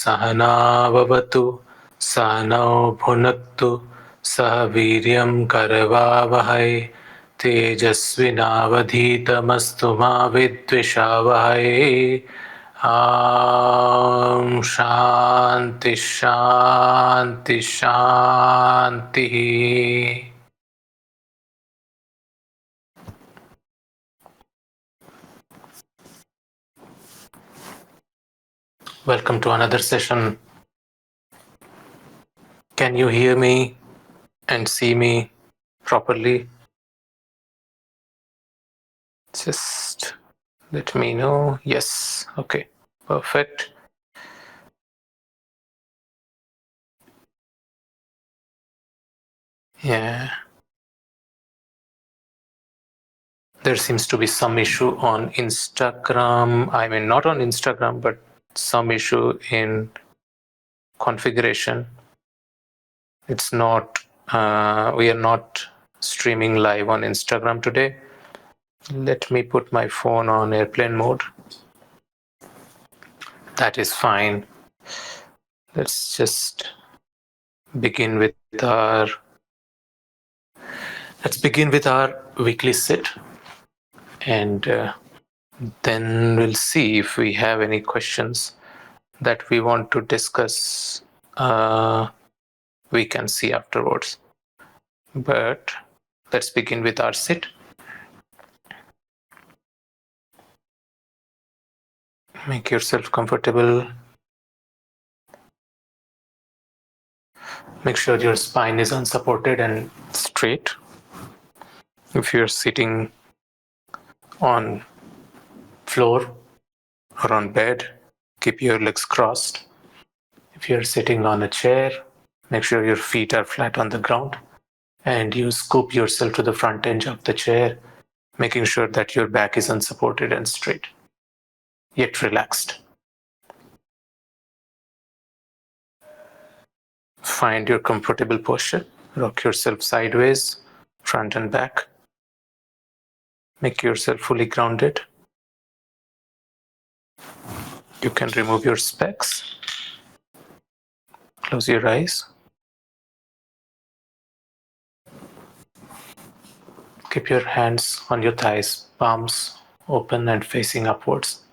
saha nāvavatu, saha bhunaktu, saha viryam karavāvahai, tejasvinavadhitamastu ma vidvishavahai. Shanti Shanti Shanti. Welcome to another session. Can you hear me and see me properly? Just let me know. Yes. Okay. Perfect. Yeah. There seems to be some issue on Instagram. I mean, not on Instagram, but some issue in configuration. It's not, we are not streaming live on Instagram today. Let me put my phone on airplane mode. That is fine. Let's just begin with our weekly sit, and then we'll see if we have any questions that we want to discuss. We can see afterwards. But let's begin with our sit. Make yourself comfortable. Make sure your spine is unsupported and straight. If you're sitting on floor or on bed, keep your legs crossed. If you're sitting on a chair, make sure your feet are flat on the ground and you scoop yourself to the front edge of the chair, making sure that your back is unsupported and straight, yet relaxed. Find your comfortable posture. Rock yourself sideways, front and back. Make yourself fully grounded. You can remove your specs. Close your eyes. Keep your hands on your thighs, palms open and facing upwards.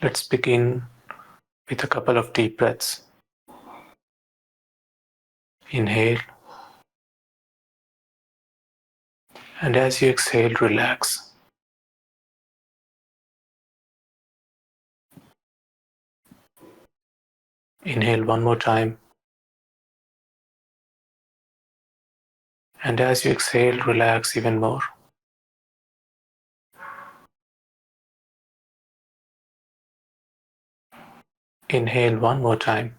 Let's begin with a couple of deep breaths. Inhale. And as you exhale, relax. Inhale one more time. And as you exhale, relax even more. Inhale one more time.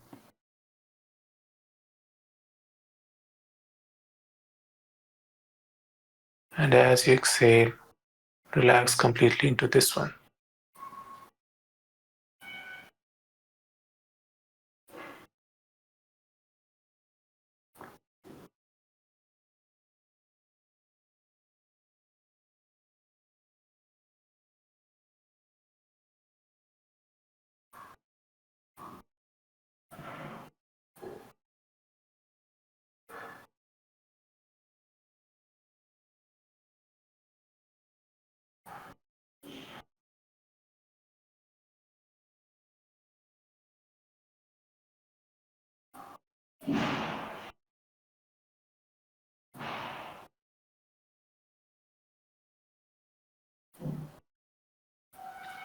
And as you exhale, relax completely into this one.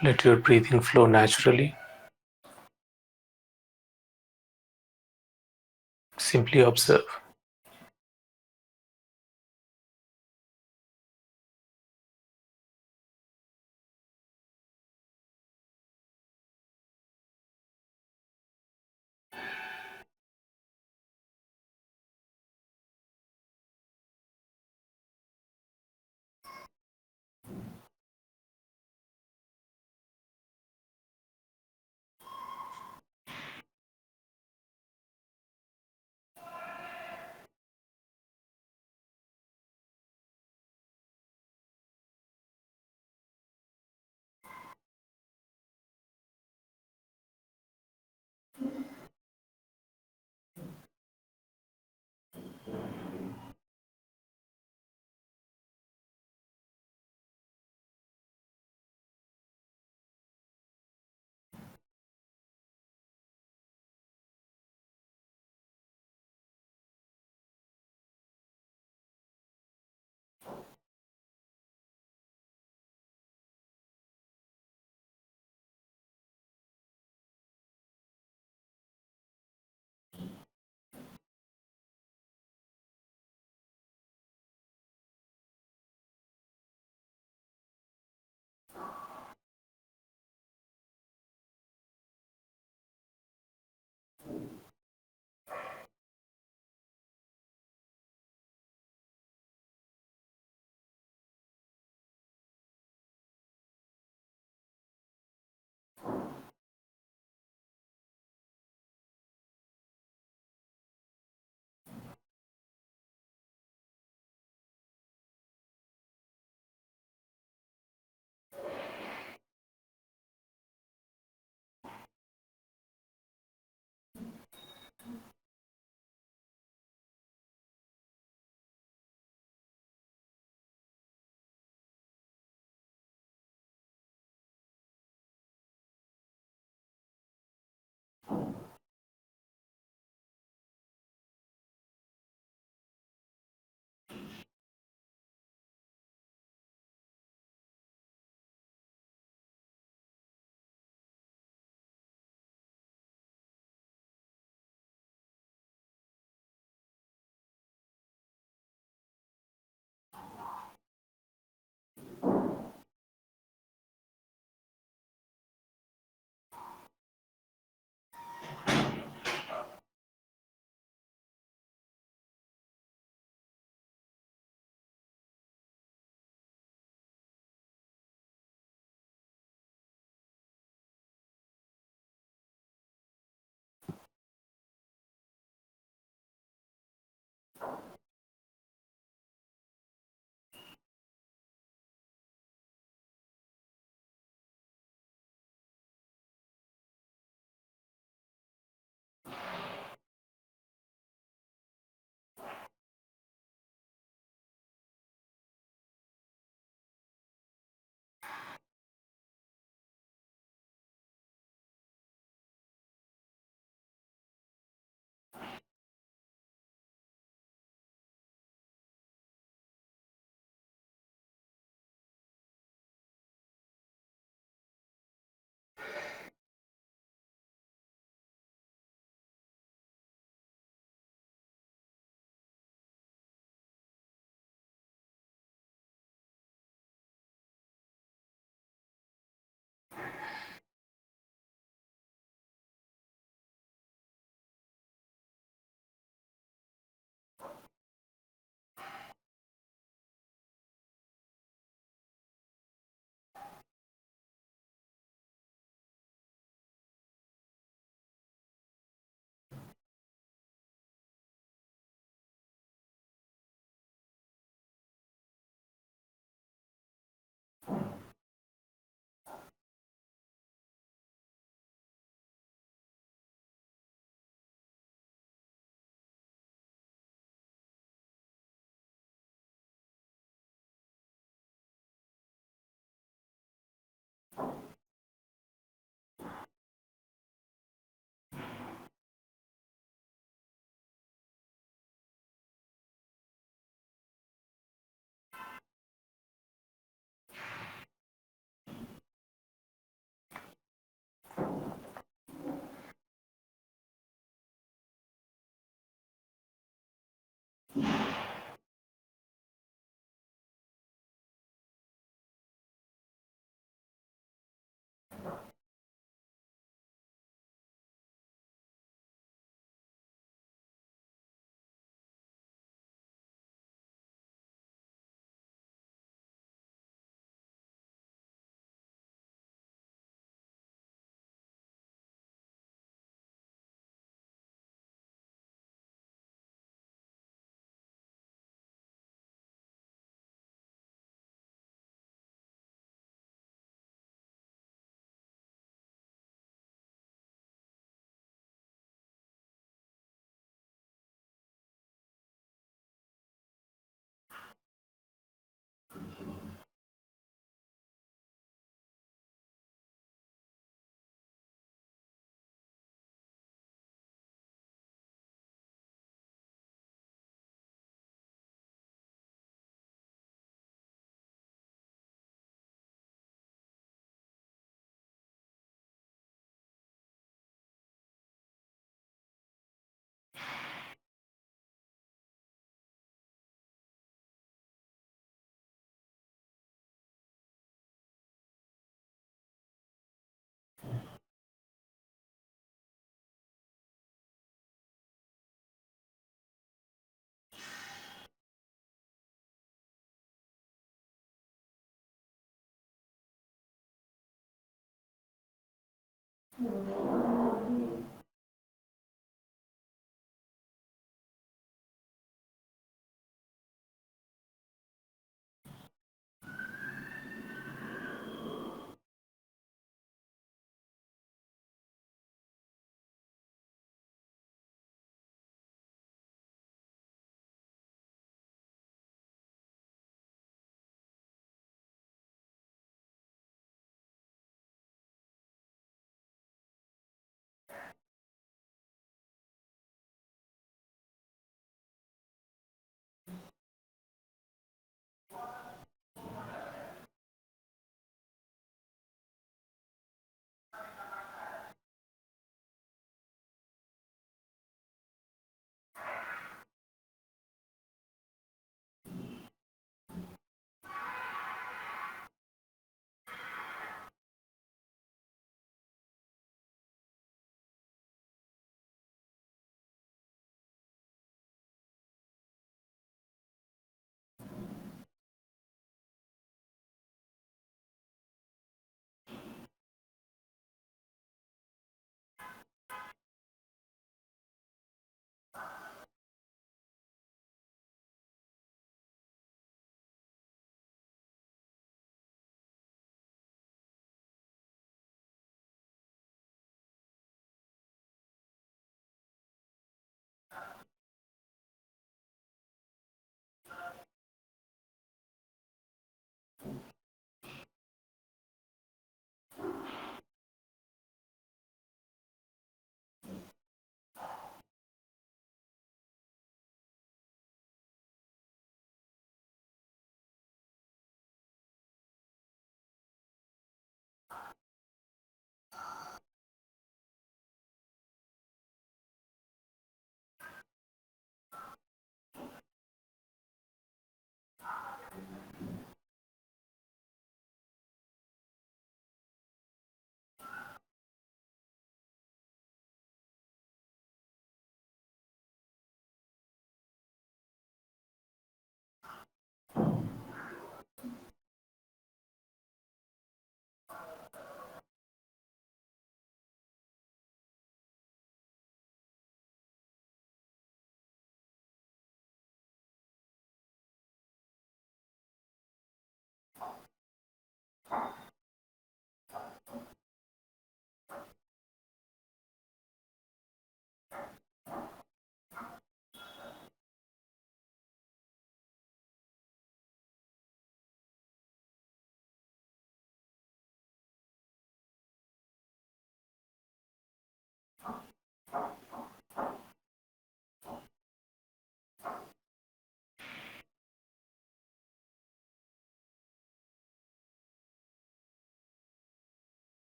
Let your breathing flow naturally. Simply observe.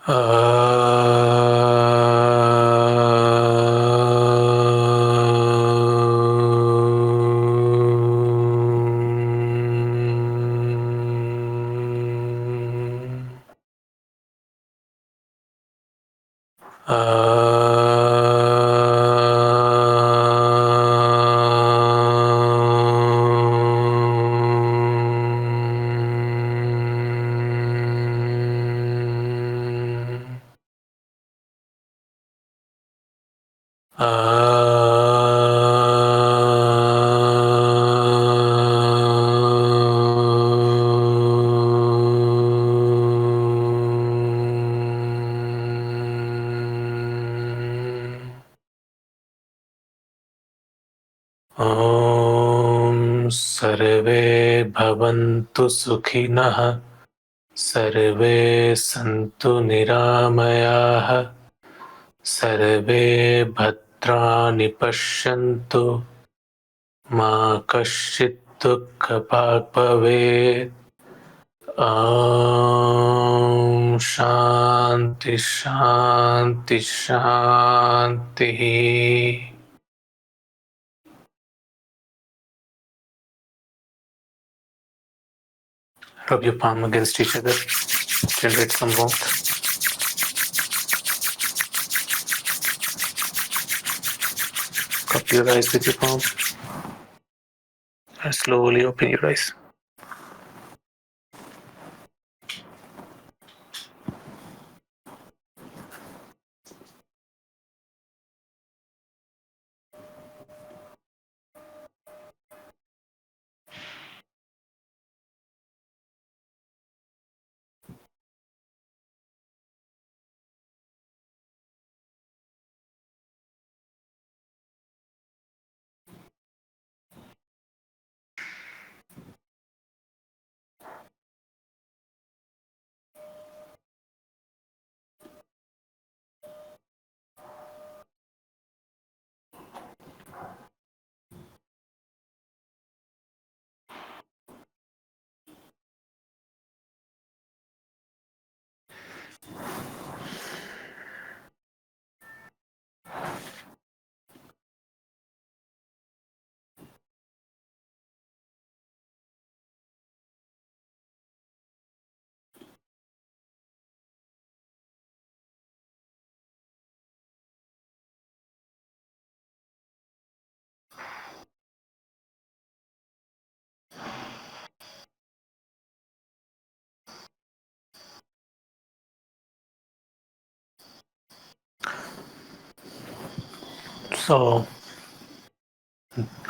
Om survey bhavantu sukhinaḥ sarve santu niramayah sarve bhadrani pashyantu ma kaśyit dukkhapāg bhavet. Om Shanti Shanti Shanti. Rub your palm against each other. Generate some warmth. Cup your eyes with your palm. And slowly open your eyes. So,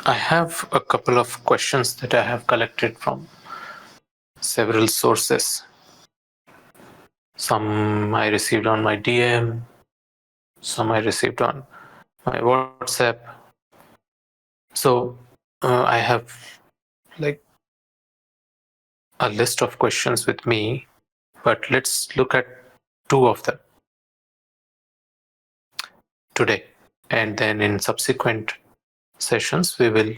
I have a couple of questions that I have collected from several sources. Some I received on my DM, some I received on my WhatsApp. So, I have like a list of questions with me, but let's look at two of them today. And then in subsequent sessions, we will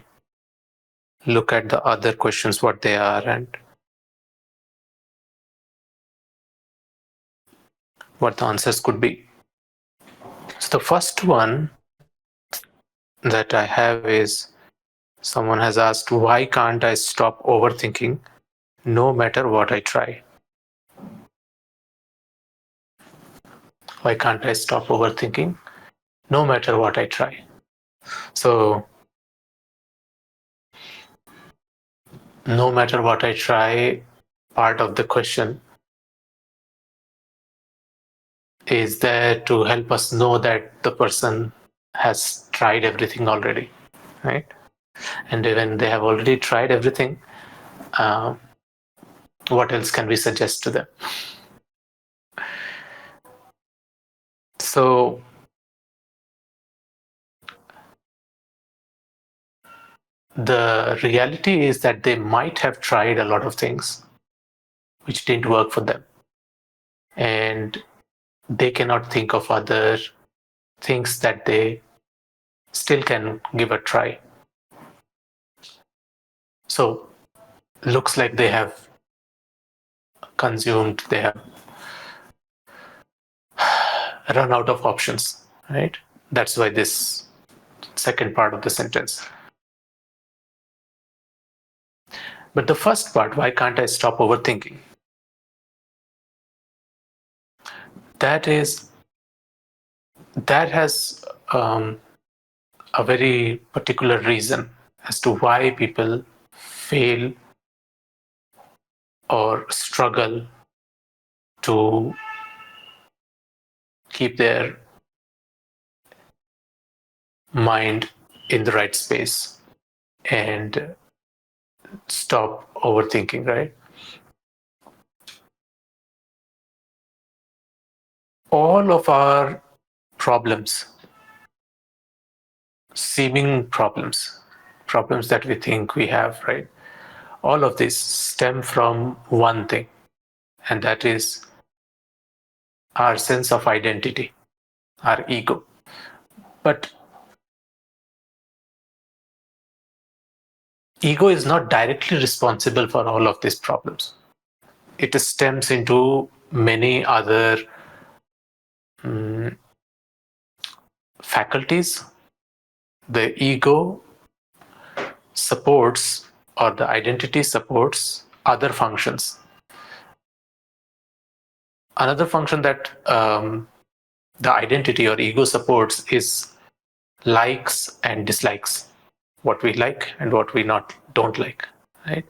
look at the other questions, what they are and what the answers could be. So the first one that I have is someone has asked, why can't I stop overthinking no matter what I try? Why can't I stop overthinking no matter what I try? So no matter what I try, part of the question is there to help us know that the person has tried everything already, right? And when they have already tried everything, what else can we suggest to them? So the reality is that they might have tried a lot of things which didn't work for them, and they cannot think of other things that they still can give a try. So looks like they have consumed, they have run out of options, right? That's why this second part of the sentence. But the first part, why can't I stop overthinking? That has a very particular reason as to why people fail or struggle to keep their mind in the right space and stop overthinking, right? All of our problems, seeming problems that we think we have, right? All of this stem from one thing, and that is our sense of identity, our ego. But ego is not directly responsible for all of these problems. It stems into many other faculties. The ego supports, or the identity supports, other functions. Another function that the identity or ego supports is likes and dislikes, what we like and what we don't like, right?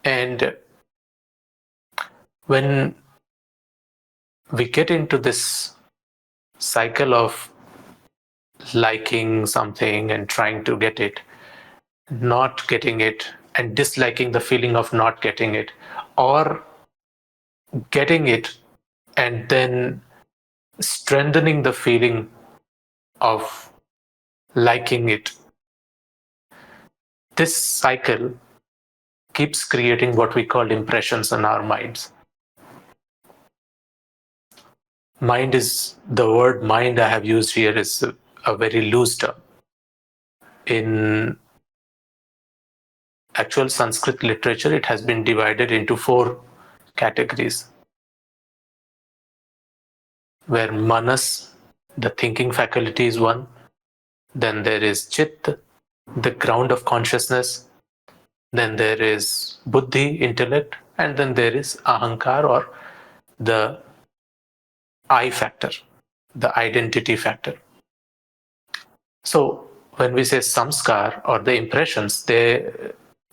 And when we get into this cycle of liking something and trying to get it, not getting it, and disliking the feeling of not getting it, or getting it and then strengthening the feeling of liking it, this cycle keeps creating what we call impressions on our minds. Mind is, the word mind I have used here is a very loose term. In actual Sanskrit literature, it has been divided into 4 categories, where manas, the thinking faculty, is one. Then there is chit, the ground of consciousness. Then there is buddhi, intellect. And then there is ahankar, or the I factor, the identity factor. So when we say samskar, or the impressions,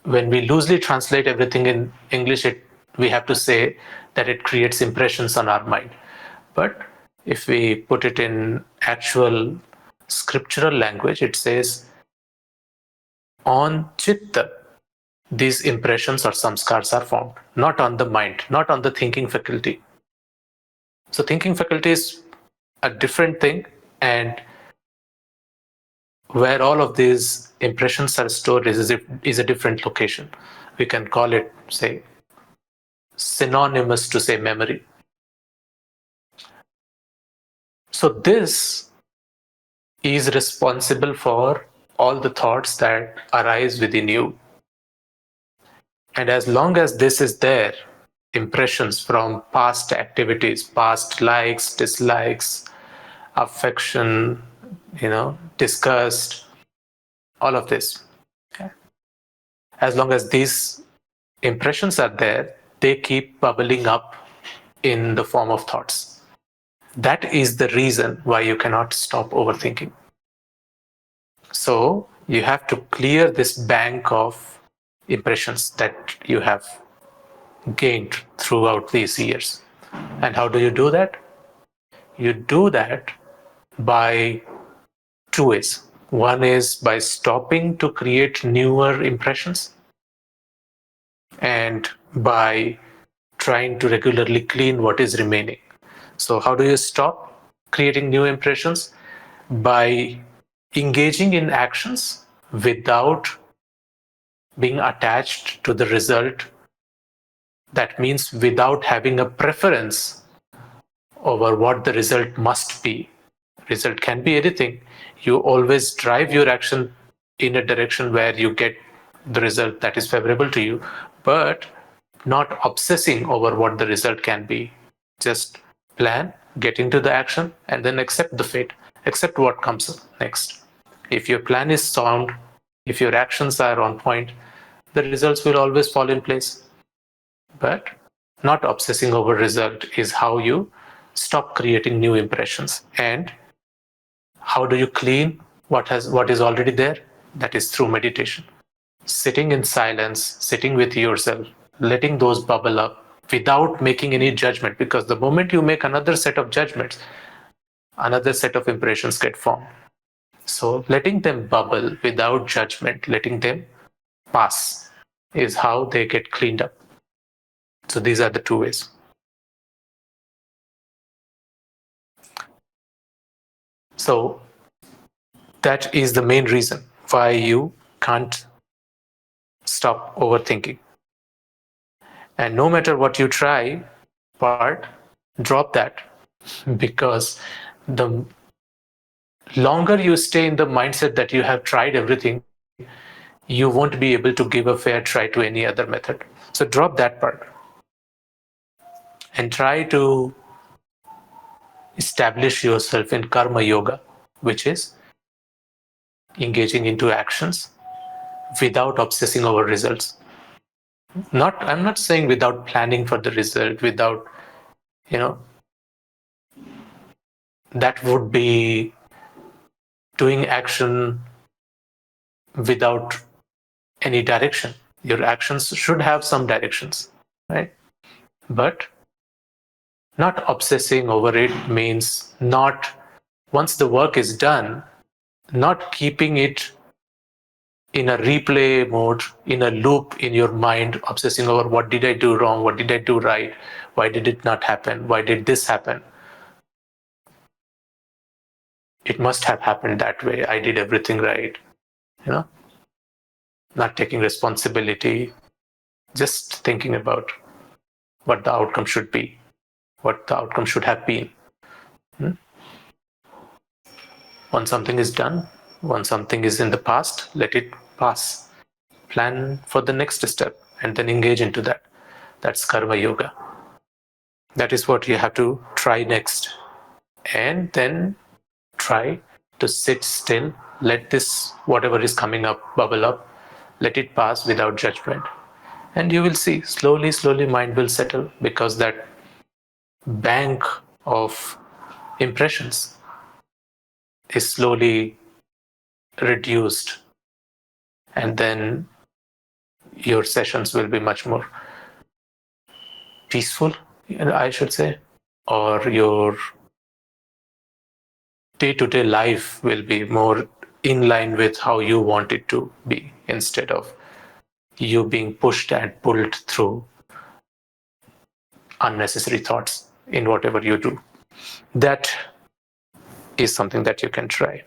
when we loosely translate everything in English, we have to say that it creates impressions on our mind. But if we put it in actual scriptural language, it says, on chitta, these impressions or samskars are formed, not on the mind, not on the thinking faculty. So thinking faculty is a different thing, and where all of these impressions are stored is a different location. We can call it, say, synonymous to, say, memory. So this is responsible for all the thoughts that arise within you. And as long as this is there, impressions from past activities, past likes, dislikes, affection, disgust, all of this. Okay. As long as these impressions are there, they keep bubbling up in the form of thoughts. That is the reason why you cannot stop overthinking. So you have to clear this bank of impressions that you have gained throughout these years. And how do you do that? You do that by 2 ways. One is by stopping to create newer impressions, and by trying to regularly clean what is remaining. So how do you stop creating new impressions? By engaging in actions without being attached to the result. That means without having a preference over what the result must be. Result can be anything. You always drive your action in a direction where you get the result that is favorable to you, but not obsessing over what the result can be. Just plan get into the action, and then accept the fate, accept what comes next. If your plan is sound, if your actions are on point, the results will always fall in place. But not obsessing over result is how you stop creating new impressions. And how do you clean what is already there? That is through meditation. Sitting in silence, sitting with yourself, letting those bubble up without making any judgment, because the moment you make another set of judgments, another set of impressions get formed. So letting them bubble without judgment, letting them pass, is how they get cleaned up. So these are the two ways. So that is the main reason why you can't stop overthinking. And no matter what you try, but drop that, because the longer you stay in the mindset that you have tried everything, you won't be able to give a fair try to any other method. So drop that part and try to establish yourself in karma yoga, which is engaging into actions without obsessing over results. I'm not saying without planning for the result, without, that would be doing action without any direction. Your actions should have some directions, right? But not obsessing over it means not, once the work is done, not keeping it in a replay mode, in a loop in your mind, obsessing over what did I do wrong, what did I do right, why did it not happen, why did this happen? It must have happened that way. I did everything right, not taking responsibility, just thinking about what the outcome should be, what the outcome should have been. Once something is done, once something is in the past, let it pass. Plan for the next step and then engage into that. That's karma yoga. That is what you have to try next. And then try to sit still, let this, whatever is coming up, bubble up, let it pass without judgment. And you will see, slowly, slowly, mind will settle, because that bank of impressions is slowly reduced. And then your sessions will be much more peaceful, I should say, or your day-to-day life will be more in line with how you want it to be, instead of you being pushed and pulled through unnecessary thoughts in whatever you do. That is something that you can try.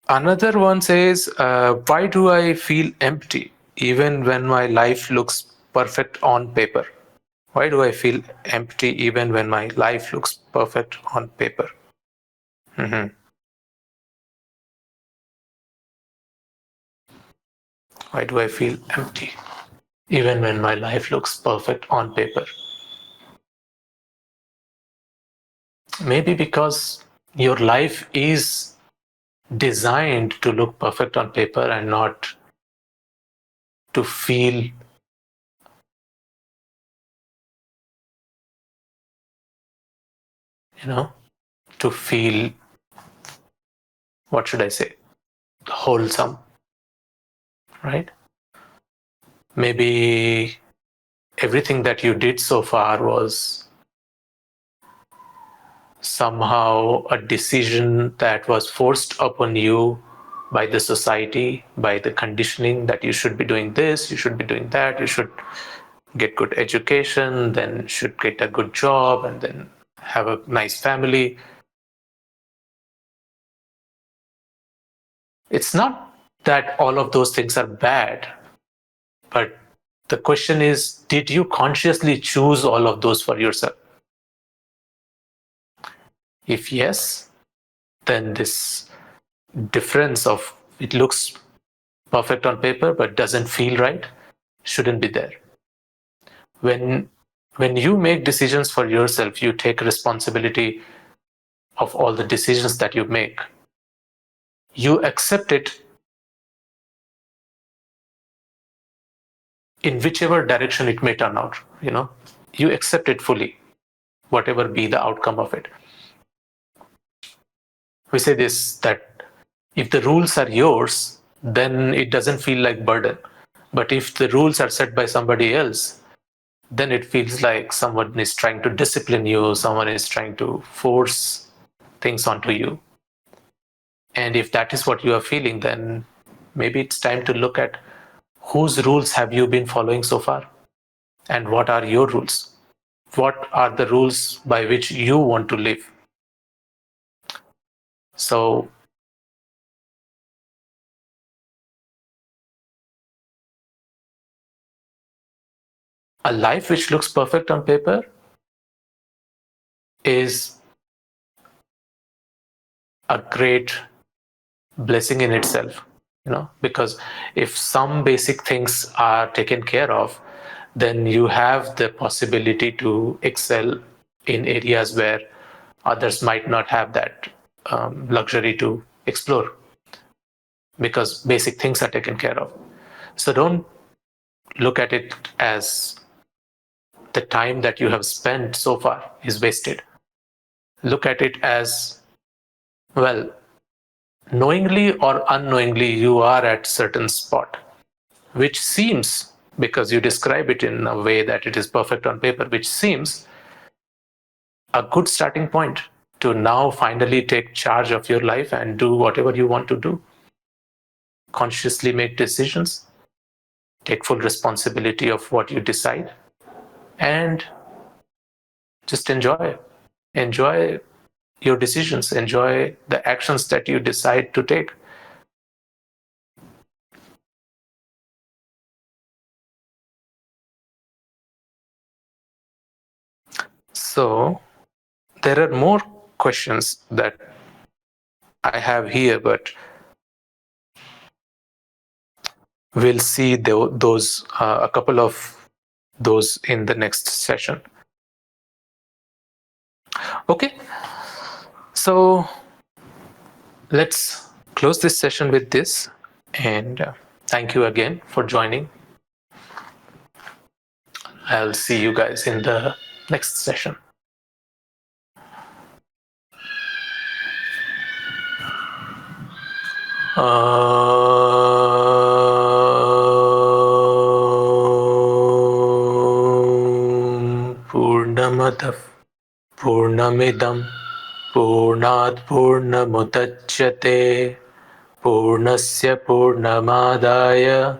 Another one says, why do I feel empty even when my life looks perfect on paper? Why do I feel empty even when my life looks perfect on paper? Mm-hmm. Why do I feel empty even when my life looks perfect on paper? Maybe because your life is designed to look perfect on paper and not to feel, to feel, what should I say, wholesome, right? Maybe everything that you did so far was somehow a decision that was forced upon you by the society, by the conditioning that you should be doing this, you should be doing that, you should get good education, then should get a good job, and then have a nice family. It's not that all of those things are bad, but the question is, did you consciously choose all of those for yourself? If yes, then this difference of it looks perfect on paper but doesn't feel right shouldn't be there. When when you make decisions for yourself, you take responsibility of all the decisions that you make. You accept it in whichever direction it may turn out, you accept it fully, whatever be the outcome of it. We say this, that if the rules are yours, then it doesn't feel like burden. But if the rules are set by somebody else, then it feels like someone is trying to discipline you, someone is trying to force things onto you. And if that is what you are feeling, then maybe it's time to look at whose rules have you been following so far, and what are your rules? What are the rules by which you want to live? So a life which looks perfect on paper is a great blessing in itself, because if some basic things are taken care of, then you have the possibility to excel in areas where others might not have that luxury to explore, because basic things are taken care of. So don't look at it as the time that you have spent so far is wasted. Look at it as, well, knowingly or unknowingly, you are at certain spot, which seems, because you describe it in a way that it is perfect on paper, which seems a good starting point to now finally take charge of your life and do whatever you want to do. Consciously make decisions, take full responsibility of what you decide, and just enjoy your decisions, enjoy the actions that you decide to take. So there are more questions that I have here, but we'll see those a couple of those in the next session. Okay, so let's close this session with this, and thank you again for joining. I'll see you guys in the next session. Purnamadav Purnamidam Purnat Purnamudachyate Purnasya Purnamadaya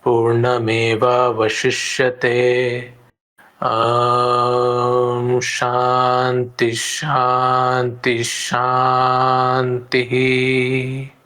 Purnamevavashishyate. Shanti Shanti Shanti.